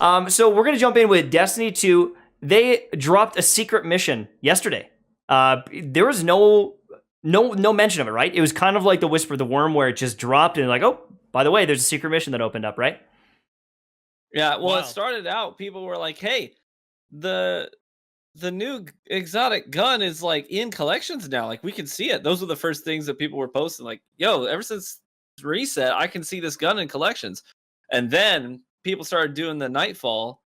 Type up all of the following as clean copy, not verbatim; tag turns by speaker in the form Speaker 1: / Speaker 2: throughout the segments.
Speaker 1: So we're gonna jump in with Destiny 2. They dropped a secret mission yesterday. There was no mention of it, right? It was kind of like the Whisper of the Worm, where it just dropped and like, oh, by the way, there's a secret mission that opened up, right?
Speaker 2: Yeah, well,
Speaker 3: Wow.
Speaker 2: it started out, people were like, hey, the new exotic gun is like in collections now. Like we can see it. Those were the first things that people were posting. Like, yo, ever since reset, I can see this gun in collections. And then people started doing the Nightfall,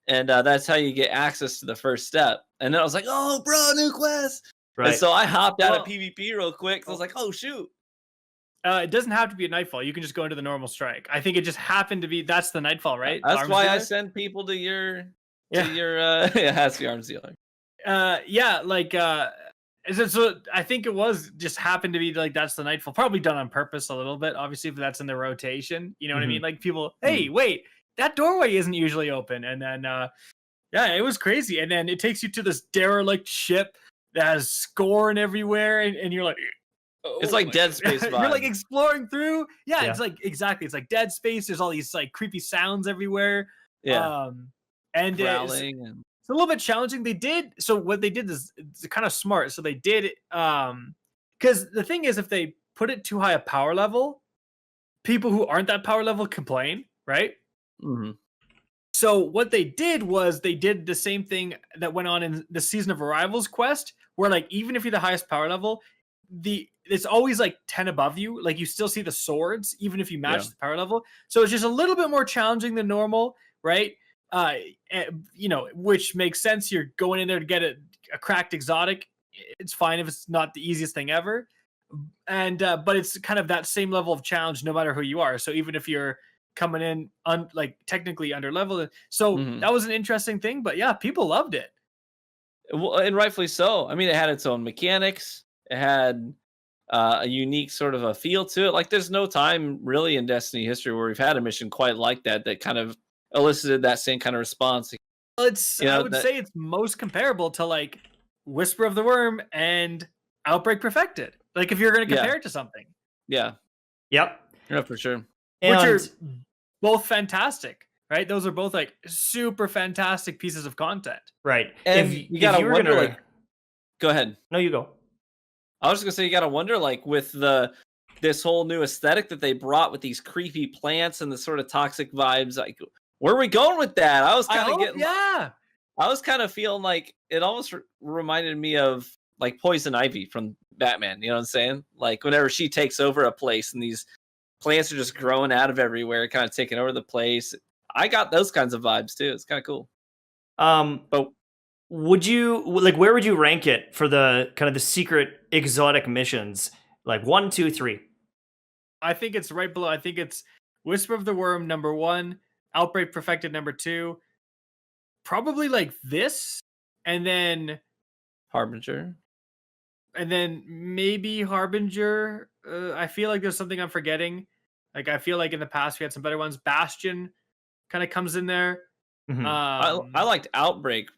Speaker 2: and that's how you get access to the first step. And then I was like, oh, bro, new quest.
Speaker 1: Right.
Speaker 2: And so I hopped out of PvP real quick. So I was like, oh, shoot.
Speaker 3: It doesn't have to be a Nightfall. You can just go into the normal strike. I think it just happened to be that's the Nightfall, right?
Speaker 2: That's
Speaker 3: Arms
Speaker 2: why I
Speaker 3: dealer?
Speaker 2: send people to your
Speaker 3: Yeah.
Speaker 2: yeah, that's the arms dealer.
Speaker 3: Yeah, like so I think it was just happened to be like that's the Nightfall, probably done on purpose a little bit, obviously, if that's in the rotation. You know what I mean? Like people, hey, wait, that doorway isn't usually open, and then yeah, it was crazy. And then it takes you to this derelict ship that has scorn everywhere, and you're like, oh,
Speaker 2: It's like Dead Space vibe.
Speaker 3: You're like exploring through. Yeah, it's like exactly. It's like Dead Space. There's all these like creepy sounds everywhere.
Speaker 2: Yeah.
Speaker 3: And
Speaker 2: growling and
Speaker 3: it's a little bit challenging. So what they did is it's kind of smart. So they did because the thing is, if they put it too high a power level, people who aren't that power level complain, right?
Speaker 2: Mhm.
Speaker 3: So what they did was they did the same thing that went on in the Season of Arrivals quest, where like even if you're the highest power level, it's always like 10 above you. Like you still see the swords, even if you match the power level. So it's just a little bit more challenging than normal, right? You know, which makes sense. You're going in there to get a cracked exotic. It's fine if it's not the easiest thing ever. And but it's kind of that same level of challenge no matter who you are. So even if you're coming in like technically under leveled, so that was an interesting thing. But yeah, people loved it.
Speaker 2: Well, and rightfully so. I mean, it had its own mechanics. It had a unique sort of a feel to it. Like there's no time really in Destiny history where we've had a mission quite like that kind of elicited that same kind of response.
Speaker 3: It's I would say it's most comparable to like Whisper of the Worm and Outbreak Perfected. Like if you're going to compare it to something.
Speaker 2: Yeah.
Speaker 1: Yep.
Speaker 2: Yeah, for sure.
Speaker 3: Which are both fantastic, right? Those are both like super fantastic pieces of content.
Speaker 1: Right.
Speaker 2: And you gotta wonder, like, go ahead.
Speaker 1: No, you go.
Speaker 2: I was just gonna say, you gotta wonder, like, with this whole new aesthetic that they brought with these creepy plants and the sort of toxic vibes, like, where are we going with that? I was kind of getting, I was kind of feeling like it almost reminded me of like Poison Ivy from Batman. You know what I'm saying? Like whenever she takes over a place and these plants are just growing out of everywhere, kind of taking over the place. I got those kinds of vibes too. It's kind of cool.
Speaker 1: But would you like, where would you rank it for the kind of the secret exotic missions? Like 1, 2, 3.
Speaker 3: I think it's right below. I think it's Whisper of the Worm number 1, Outbreak Perfected number 2, probably like this, and then
Speaker 2: Harbinger,
Speaker 3: and then maybe Harbinger. I feel like there's something I'm forgetting. Like I feel like in the past we had some better ones. Bastion kind of comes in there.
Speaker 2: I liked Outbreak.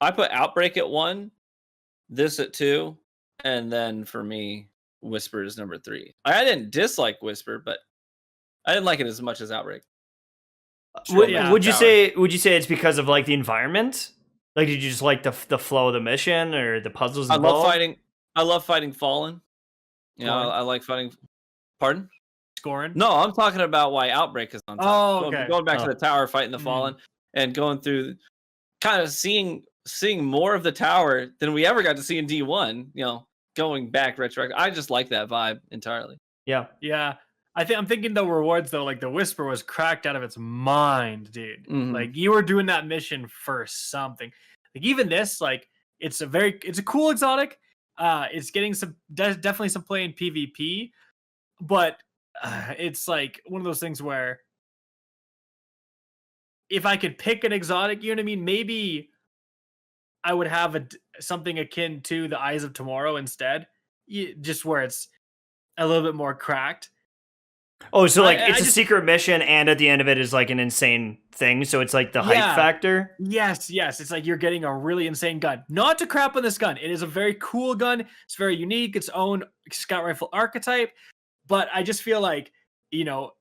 Speaker 2: I put Outbreak at 1, this at 2, and then for me, Whisper is number 3. I didn't dislike Whisper, but I didn't like it as much as Outbreak.
Speaker 1: Would you say it's because of like the environment? Like, did you just like the flow of the mission or the puzzles involved?
Speaker 2: I love fighting Fallen. You know, I like fighting. Pardon?
Speaker 3: Scoring?
Speaker 2: No, I'm talking about why Outbreak is on top.
Speaker 3: Oh, okay.
Speaker 2: Going back to the tower, fighting the Fallen, and going through, kind of seeing more of the tower than we ever got to see in D1. You know, going back retroactive. I just like that vibe entirely.
Speaker 3: Yeah. I'm thinking the rewards though, like the Whisper was cracked out of its mind, dude. Like you were doing that mission for something. Like even this, like it's a cool exotic. It's getting definitely some play in PvP, but it's like one of those things where if I could pick an exotic, you know what I mean? Maybe I would have something akin to the Eyes of Tomorrow instead, just where it's a little bit more cracked.
Speaker 1: Oh, so like it's a secret mission, and at the end of it is like an insane thing. So it's like the hype factor.
Speaker 3: Yes. It's like you're getting a really insane gun. Not to crap on this gun. It is a very cool gun. It's very unique. Its own scout rifle archetype. But I just feel like, you know,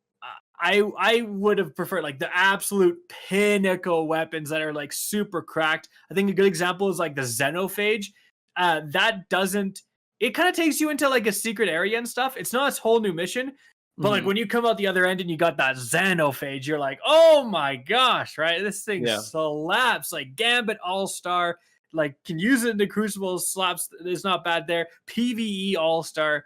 Speaker 3: I would have preferred like the absolute pinnacle weapons that are like super cracked. I think a good example is like the Xenophage. That doesn't. It kind of takes you into like a secret area and stuff. It's not a whole new mission, but like when you come out the other end and you got that Xenophage, you're like, oh my gosh, right? This thing slaps. Like Gambit All-Star, like can use it in the Crucible, slaps. It's not bad there. PvE All-Star.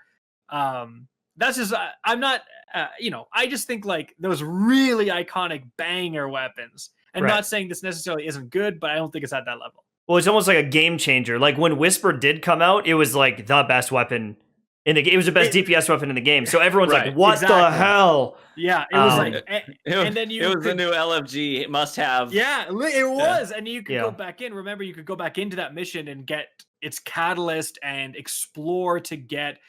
Speaker 3: That's just I'm not I just think like those really iconic banger weapons. And not saying this necessarily isn't good, but I don't think it's at that level.
Speaker 1: Well, it's almost like a game changer. Like when Whisper did come out, it was like the best weapon in the game. It was the best DPS weapon in the game. So everyone's like, "What the hell?"
Speaker 3: Yeah, it was like, and then
Speaker 2: it was the new LFG must have.
Speaker 3: Yeah, it was, and you could go back in. Remember, you could go back into that mission and get its catalyst and explore to get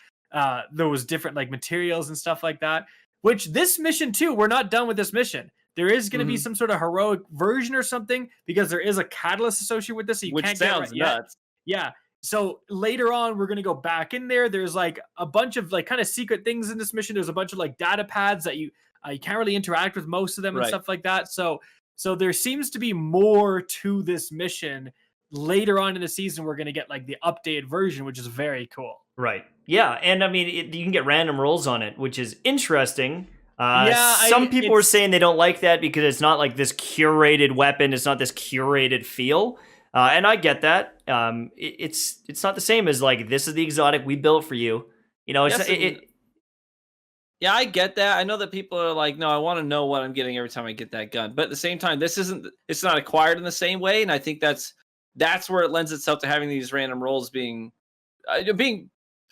Speaker 3: those different like materials and stuff like that. Which this mission too, we're not done with this mission. There is going to be some sort of heroic version or something because there is a catalyst associated with this. So you
Speaker 2: Which
Speaker 3: can't
Speaker 2: sounds
Speaker 3: get
Speaker 2: nuts.
Speaker 3: Yeah. So later on, we're going to go back in there. There's like a bunch of like kind of secret things in this mission. There's a bunch of like data pads that you can't really interact with most of them and stuff like that. So there seems to be more to this mission. Later on in the season, we're going to get like the updated version, which is very cool.
Speaker 1: Right. Yeah. And I mean, you can get random rolls on it, which is interesting. Some people are saying they don't like that because it's not like this curated weapon. It's not this curated feel. And I get that. It's not the same as like, this is the exotic we built for you. You know,
Speaker 2: yeah, I get that. I know that people are like, no, I want to know what I'm getting every time I get that gun. But at the same time, it's not acquired in the same way. And I think that's where it lends itself to having these random rolls being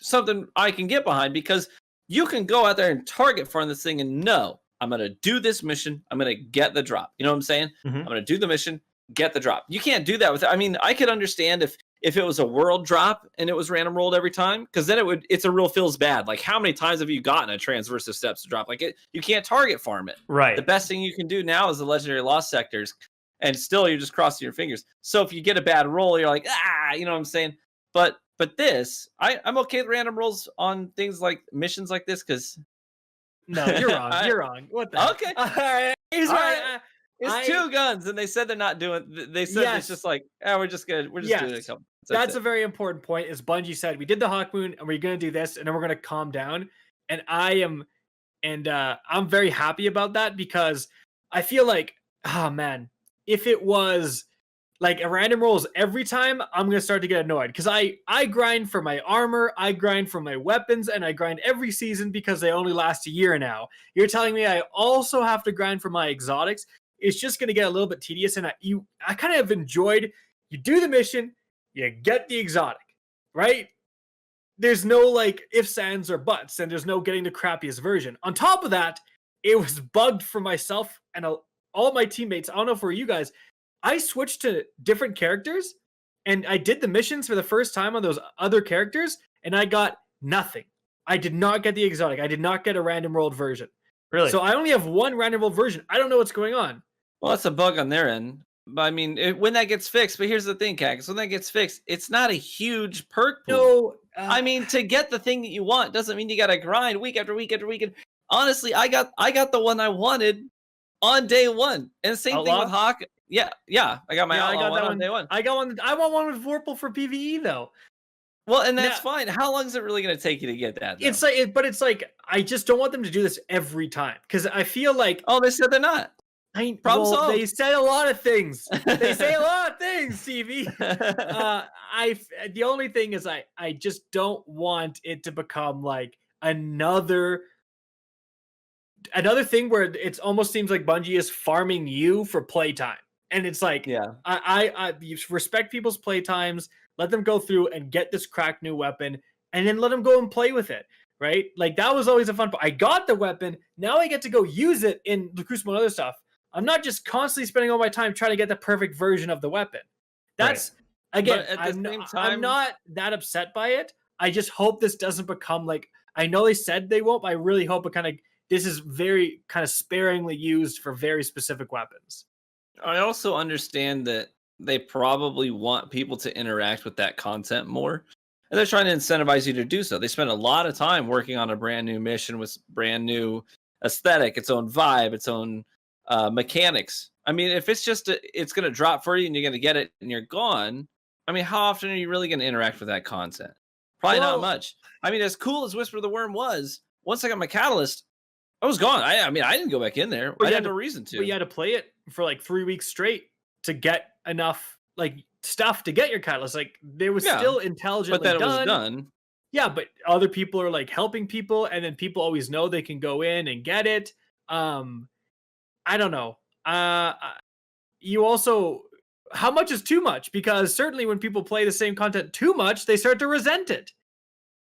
Speaker 2: something I can get behind, because you can go out there and target farm this thing and know, I'm going to do this mission. I'm going to get the drop. You know what I'm saying? I'm going to do the mission, get the drop. You can't do that with, I mean, I could understand if it was a world drop and it was random rolled every time, because then it's a real feels bad. Like, how many times have you gotten a transversive steps drop? Like, you can't target farm it.
Speaker 1: Right.
Speaker 2: The best thing you can do now is the legendary lost sectors, and still you're just crossing your fingers. So if you get a bad roll, you're like, you know what I'm saying? But this, I'm okay with random rolls on things like missions like this, because
Speaker 3: no, you're wrong. You're wrong. What the?
Speaker 2: Okay.
Speaker 3: All right.
Speaker 2: It's two guns, and they said they're not doing. They said it's just like, we're just doing a couple.
Speaker 3: That's a very important point. Is Bungie said we did the Hawk Moon, and we're gonna do this, and then we're gonna calm down. And I'm very happy about that, because I feel like, oh man, if it was like a random rolls every time, I'm going to start to get annoyed, because I grind for my armor, I grind for my weapons, and I grind every season because they only last a year now. You're telling me I also have to grind for my exotics? It's just going to get a little bit tedious, and I kind of enjoyed, you do the mission, you get the exotic, right? There's no like ifs, ands, or buts, and there's no getting the crappiest version. On top of that, it was bugged for myself and all my teammates. I don't know for you guys, I switched to different characters, and I did the missions for the first time on those other characters, and I got nothing. I did not get the exotic. I did not get a random rolled version.
Speaker 1: Really?
Speaker 3: So I only have one random rolled version. I don't know what's going on.
Speaker 2: Well, that's a bug on their end. But I mean, when that gets fixed, but here's the thing, Kackis, when that gets fixed, it's not a huge perk pool.
Speaker 3: No.
Speaker 2: I mean, to get the thing that you want doesn't mean you got to grind week after week after week. Honestly, I got the one I wanted on day one. And same thing with Hawk. Yeah, I got my Outlaw one on day one.
Speaker 3: I want one with Vorpal for PvE though.
Speaker 2: Well, and that's fine. How long is it really going to take you to get that? Though?
Speaker 3: It's like I just don't want them to do this every time, because I feel like
Speaker 2: they said they're not.
Speaker 3: They said a lot of things. They say a lot of things, TV. The only thing is I just don't want it to become like another thing where it almost seems like Bungie is farming you for playtime. And it's like, I respect people's playtimes, let them go through and get this cracked new weapon, and then let them go and play with it, right? Like, that was always a fun part. I got the weapon, now I get to go use it in the Crucible and other stuff. I'm not just constantly spending all my time trying to get the perfect version of the weapon. That's, again, I'm not that upset by it. I just hope this doesn't become like, I know they said they won't, but I really hope this is very kind of sparingly used for very specific weapons.
Speaker 2: I also understand that they probably want people to interact with that content more, and they're trying to incentivize you to do so. They spend a lot of time working on a brand new mission with brand new aesthetic, its own vibe, its own mechanics. I mean, if it's just it's going to drop for you and you're going to get it and you're gone. I mean, how often are you really going to interact with that content? Probably not much. I mean, as cool as Whisper the Worm was, once I got my Catalyst, I was gone. I mean, I didn't go back in there. I had no reason to.
Speaker 3: But you had to play it for like 3 weeks straight to get enough like stuff to get your Catalyst. Like they was still intelligently
Speaker 2: but then
Speaker 3: done.
Speaker 2: It was done.
Speaker 3: Yeah, but other people are like helping people, and then people always know they can go in and get it. I don't know. You also, how much is too much? Because certainly when people play the same content too much, they start to resent it.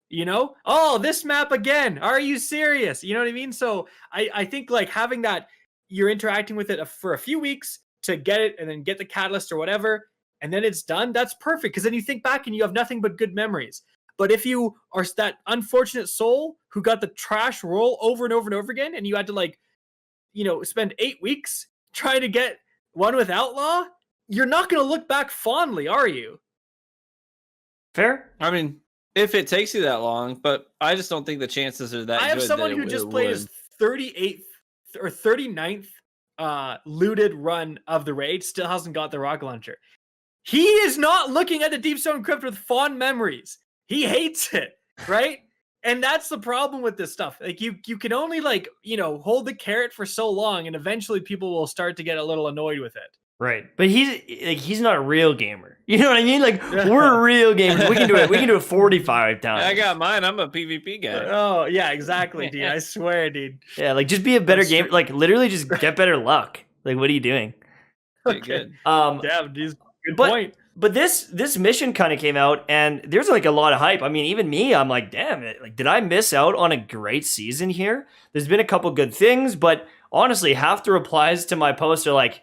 Speaker 3: You know, oh, this map again. Are you serious? You know what I mean? So I think like having that, you're interacting with it for a few weeks to get it and then get the Catalyst or whatever, and then it's done. That's perfect, because then you think back and you have nothing but good memories. But if you are that unfortunate soul who got the trash roll over and over and over again, and you had to like, you know, spend 8 weeks trying to get one with Outlaw, you're not going to look back fondly, are you?
Speaker 1: Fair.
Speaker 2: I mean, if it takes you that long, but I just don't think the chances are that good.
Speaker 3: I have someone who just played his 38th or 39th looted run of the raid, still hasn't got the rocket launcher. He is not looking at the Deepstone Crypt with fond memories. He hates it, right? And that's the problem with this stuff. Like you can only like, you know, hold the carrot for so long, and eventually people will start to get a little annoyed with it.
Speaker 1: Right. But he's not a real gamer. You know what I mean? Like we're real gamers. We can do it. We can do it 45 times.
Speaker 2: I got mine. I'm a PvP guy.
Speaker 3: Oh, yeah, exactly, dude. I swear, dude.
Speaker 1: Yeah, like just be a better gamer. Like literally just get better luck. Like what are you doing?
Speaker 2: Okay. Good.
Speaker 3: Damn, dude. Good point.
Speaker 1: But this mission kind of came out, and there's like a lot of hype. I mean, even me, I'm like, damn it! Like, did I miss out on a great season here? There's been a couple good things, but honestly, half the replies to my post are like,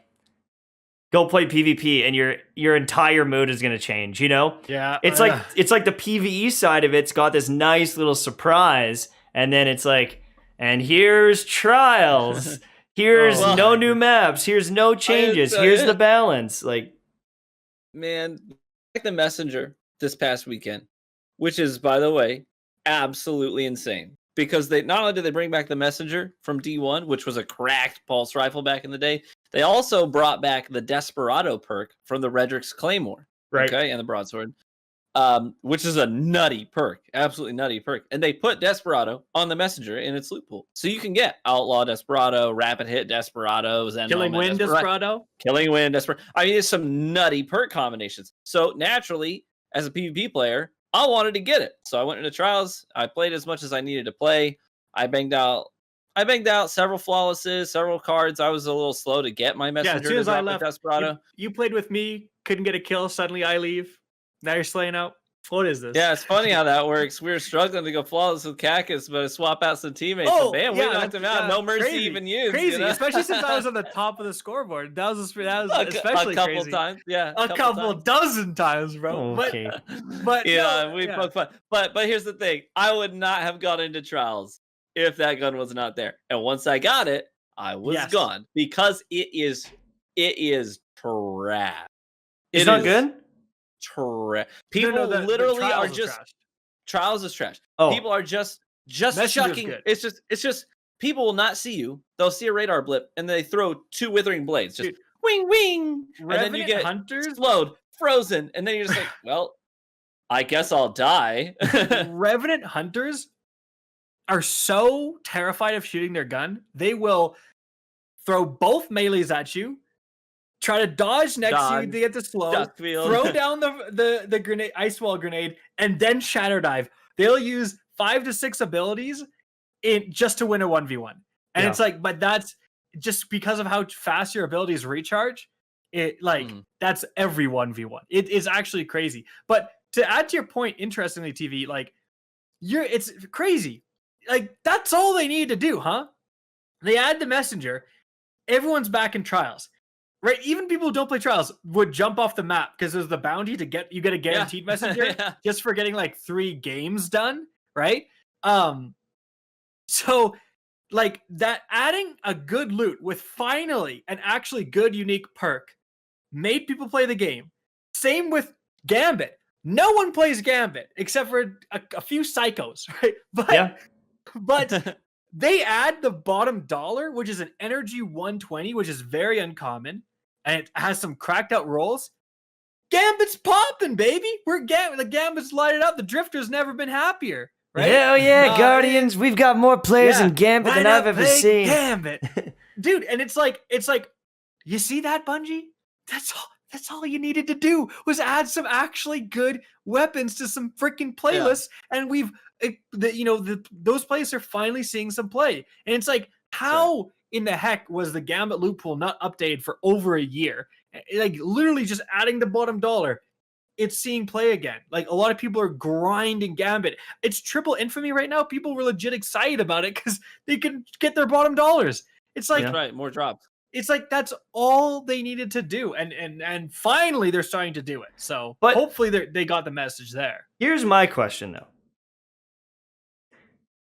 Speaker 1: "Go play PvP, and your entire mood is gonna change." You know?
Speaker 3: Yeah.
Speaker 1: It's like the PvE side of it's got this nice little surprise, and then it's like, and here's trials. Here's no new maps. Here's no changes. Here's the balance. Like.
Speaker 2: Man, like the Messenger this past weekend, which is, by the way, absolutely insane. Because they not only did they bring back the Messenger from D1, which was a cracked pulse rifle back in the day, they also brought back the Desperado perk from the Redrick's Claymore,
Speaker 3: right?
Speaker 2: Okay, and the Broadsword, which is a nutty perk, absolutely nutty perk. And they put Desperado on the Messenger in its loot pool, so you can get Outlaw Desperado, Rapid Hit Desperados, and
Speaker 3: Killing Wind Desperado.
Speaker 2: Killing Wind Desperado. I mean, there's some nutty perk combinations. So naturally, as a PvP player, I wanted to get it. So I went into trials. I played as much as I needed to play. I banged out several flawlesses, several cards. I was a little slow to get my Messenger.
Speaker 3: Yeah, as soon as I left,
Speaker 2: Desperado.
Speaker 3: You played with me, couldn't get a kill. Suddenly I leave. Now you're slaying out. What is this?
Speaker 2: Yeah, it's funny how that works. We were struggling to go flawless with Kackis, but I swap out some teammates.
Speaker 3: Oh,
Speaker 2: and bam, we knocked him out. No mercy
Speaker 3: crazy,
Speaker 2: even used.
Speaker 3: Crazy,
Speaker 2: you know?
Speaker 3: especially since I was on the top of the scoreboard. That was especially
Speaker 2: a couple
Speaker 3: crazy.
Speaker 2: Times. Yeah,
Speaker 3: a couple dozen times, bro.
Speaker 1: Okay.
Speaker 3: But
Speaker 2: yeah, we poked fun. But here's the thing: I would not have gone into trials if that gun was not there. And once I got it, I was gone because it is trash.
Speaker 1: It's not good.
Speaker 2: People literally are just trials is trash. Oh. People are just chucking. It's just people will not see you. They'll see a radar blip and they throw 2 withering blades. Just wing wing, and then you get
Speaker 3: hunters
Speaker 2: explode, frozen, and then you're just like, well, I guess I'll die.
Speaker 3: Revenant hunters are so terrified of shooting their gun, they will throw both melees at you. Try to dodge next to you to get the slow, throw down the grenade, ice wall grenade, and then shatter dive. They'll use 5 to 6 abilities just to win a 1v1. And it's like, but that's just because of how fast your abilities recharge. That's every 1v1. It is actually crazy. But to add to your point, interestingly, TV, like it's crazy. Like that's all they need to do, huh? They add the Messenger. Everyone's back in trials. Right, even people who don't play trials would jump off the map because there's the bounty to get a guaranteed Messenger just for getting like 3 games done, right? So like that, adding a good loot with finally an actually good unique perk made people play the game. Same with Gambit. No one plays Gambit except for a few psychos, right? But they add the bottom dollar, which is an energy 120, which is very uncommon, and it has some cracked out rolls. Gambit's popping, baby. The Gambit's lighted up. The Drifter's never been happier. Right?
Speaker 1: Hell yeah, Guardians. We've got more players in Gambit than I've ever seen.
Speaker 3: Gambit. Dude, and it's like, you see that, Bungie? That's all you needed to do was add some actually good weapons to some freaking playlists, and those players are finally seeing some play. And it's like, how in the heck was the Gambit loot pool not updated for over a year? Like, literally just adding the bottom dollar, it's seeing play again. Like, a lot of people are grinding Gambit. It's triple infamy right now. People were legit excited about it because they can get their bottom dollars. It's like,
Speaker 2: right, more drops.
Speaker 3: It's like that's all they needed to do, and finally they're starting to do it. So, but hopefully they got the message there.
Speaker 1: Here's my question though: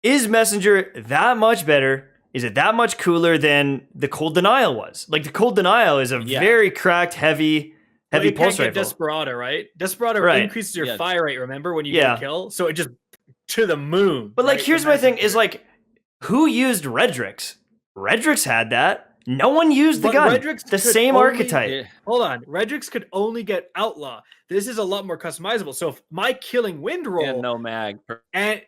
Speaker 1: is Messenger that much better? Is it that much cooler than the Cold Denial was? Like, the Cold Denial is a very cracked, heavy pulse rifle.
Speaker 3: Desperado, right? Desperado increases your fire rate. Remember when you get a kill? So it just to the moon.
Speaker 1: But like, here's my thing: is like, who used Redrix? Redrix had that. No one used the gun. The same archetype.
Speaker 3: Hold on. Redrix could only get Outlaw. This is a lot more customizable. So if my Killing Wind roll...
Speaker 2: And no mag.
Speaker 3: And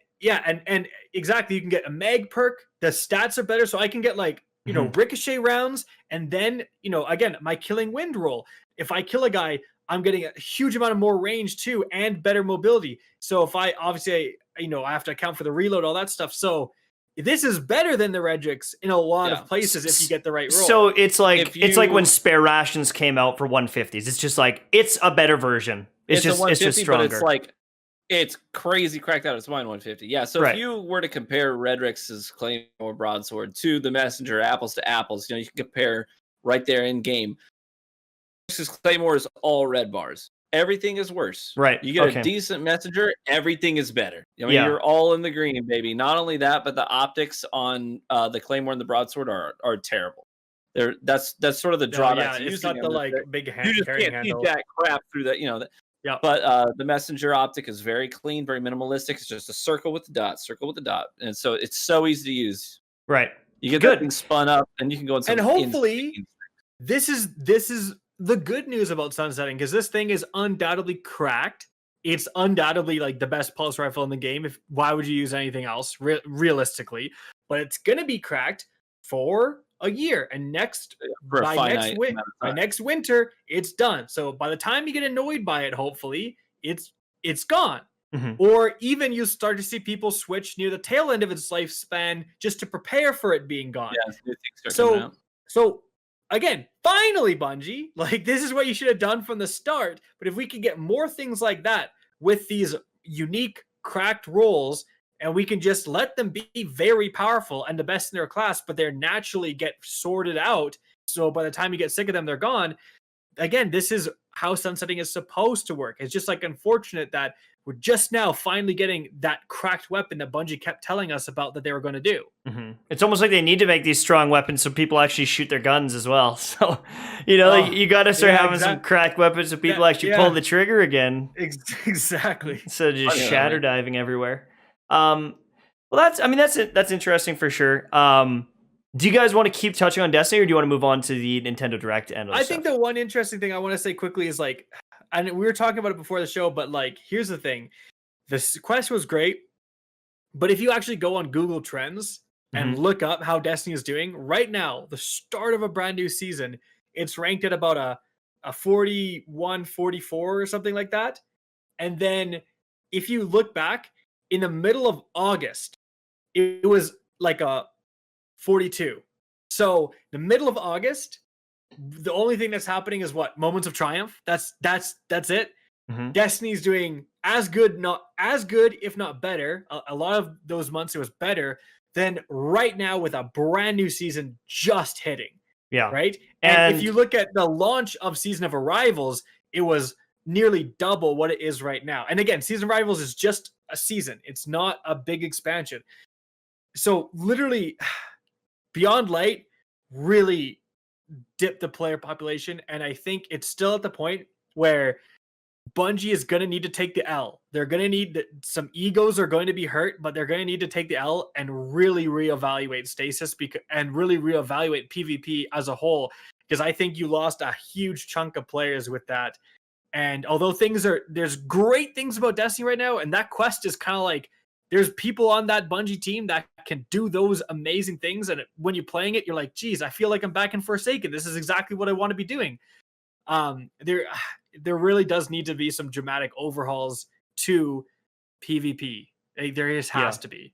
Speaker 3: exactly, you can get a mag perk. The stats are better, so I can get like, ricochet rounds. And then, again, my Killing Wind roll. If I kill a guy, I'm getting a huge amount of more range too, and better mobility. So if I have to account for the reload, all that stuff. So... this is better than the Redrix in a lot of places if you get the right roll.
Speaker 1: So it's like when Spare Rations came out for 150s. It's just like, it's a better version. It's just stronger.
Speaker 2: But it's like, it's crazy cracked out. It's mine 150. Yeah. So if you were to compare Redrix's Claymore Broadsword to the Messenger apples to apples, you can compare right there in game. Redrix's Claymore is all red bars. Everything is worse.
Speaker 1: Right.
Speaker 2: You get a decent Messenger, everything is better. I mean, you're all in the green, baby. Not only that, but the optics on the Claymore and the Broadsword are terrible. That's sort of the drawback.
Speaker 3: It's got the big hand.
Speaker 2: You just can't see that crap through that.
Speaker 3: Yeah.
Speaker 2: But the Messenger optic is very clean, very minimalistic. It's just a circle with the dot, and so it's so easy to use.
Speaker 1: Right.
Speaker 2: You get that thing spun up, and you can go in.
Speaker 3: And hopefully, this is the good news about sunsetting, because this thing is undoubtedly cracked. It's undoubtedly like the best pulse rifle in the game. Why would you use anything else realistically? But it's going to be cracked for a year, and by next winter it's done. So by the time you get annoyed by it, hopefully it's gone.
Speaker 1: Mm-hmm.
Speaker 3: Or even you start to see people switch near the tail end of its lifespan just to prepare for it being gone. So again, finally, Bungie, like, this is what you should have done from the start. But if we could get more things like that with these unique cracked rolls, and we can just let them be very powerful and the best in their class, but they're naturally get sorted out. So by the time you get sick of them, they're gone. Again, this is how sunsetting is supposed to work. It's just like unfortunate that we're just now finally getting that cracked weapon that Bungie kept telling us about that they were going to do.
Speaker 1: Mm-hmm. It's almost like they need to make these strong weapons so people actually shoot their guns as well. So, you got to start having some cracked weapons so people actually pull the trigger again.
Speaker 3: Exactly.
Speaker 1: Instead of just shatter diving everywhere. Well, that's interesting for sure. Do you guys want to keep touching on Destiny, or do you want to move on to the Nintendo Direct end of
Speaker 3: I think the one interesting thing I want to say quickly is, like, and we were talking about it before the show, but like, here's the thing. This quest was great, but if you actually go on Google Trends and look up how Destiny is doing right now, the start of a brand new season, it's ranked at about a 41, 44 or something like that. And then if you look back in the middle of August, it was like a 42. So the middle of August, the only thing that's happening is what? Moments of Triumph. That's it.
Speaker 1: Mm-hmm.
Speaker 3: Destiny's doing as good, if not better. A lot of those months it was better than right now with a brand new season just hitting.
Speaker 1: Yeah.
Speaker 3: Right. And if you look at the launch of Season of Arrivals, it was nearly double what it is right now. And again, Season of Arrivals is just a season. It's not a big expansion. So literally, Beyond Light really dipped the player population, and I think it's still at the point where Bungie is going to need to take the L. They're going to need some egos are going to be hurt, but they're going to need to take the L and really reevaluate Stasis and really reevaluate PvP as a whole, because I think you lost a huge chunk of players with that. And although there's great things about Destiny right now, and that quest is kind of like, there's people on that Bungie team that can do those amazing things. And when you're playing it, you're like, geez, I feel like I'm back in Forsaken. This is exactly what I want to be doing. There really does need to be some dramatic overhauls to PvP. There just has to be.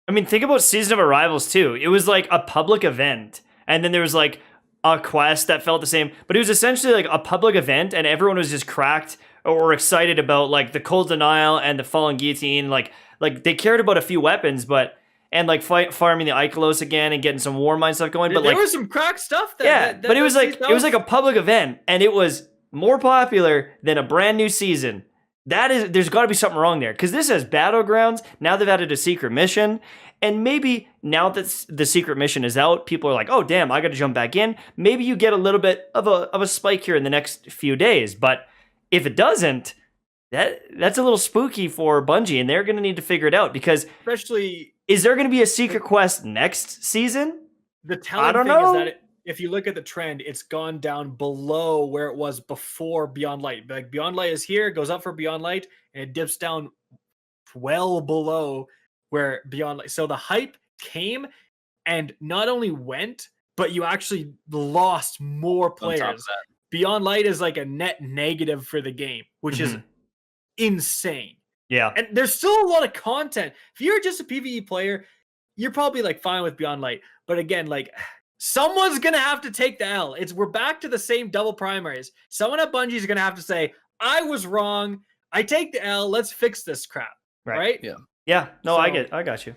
Speaker 1: I mean, think about Season of Arrivals too. It was like a public event, and then there was like a quest that felt the same, but it was essentially like a public event, and everyone was just cracked or excited about like the Cold Denial and the Fallen Guillotine. Like they cared about a few weapons, and like farming the Ikelos again and getting some Warmind stuff going. But
Speaker 3: there
Speaker 1: like
Speaker 3: was some cracked stuff.
Speaker 1: But it was like a public event, and it was more popular than a brand new season. There's got to be something wrong there, because this has Battlegrounds. Now they've added a secret mission, and maybe now that the secret mission is out, people are like, oh damn, I got to jump back in. Maybe you get a little bit of a spike here in the next few days, but if it doesn't, that's a little spooky for Bungie, and they're going to need to figure it out, because
Speaker 3: especially,
Speaker 1: is there going to be a secret quest next season?
Speaker 3: The telling thing is that if you look at the trend, it's gone down below where it was before Beyond Light. Like Beyond Light is here, goes up for Beyond Light, and it dips down well below where Beyond Light. So the hype came and not only went, but you actually lost more players. Beyond Light is like a net negative for the game, which is insane.
Speaker 1: Yeah.
Speaker 3: And there's still a lot of content. If you're just a PvE player, you're probably like fine with Beyond Light. But again, like, someone's gonna have to take the L. We're back to the same double primaries. Someone at Bungie is gonna have to say, I was wrong. I take the L. Let's fix this crap. Right?
Speaker 1: Yeah. No, I got you.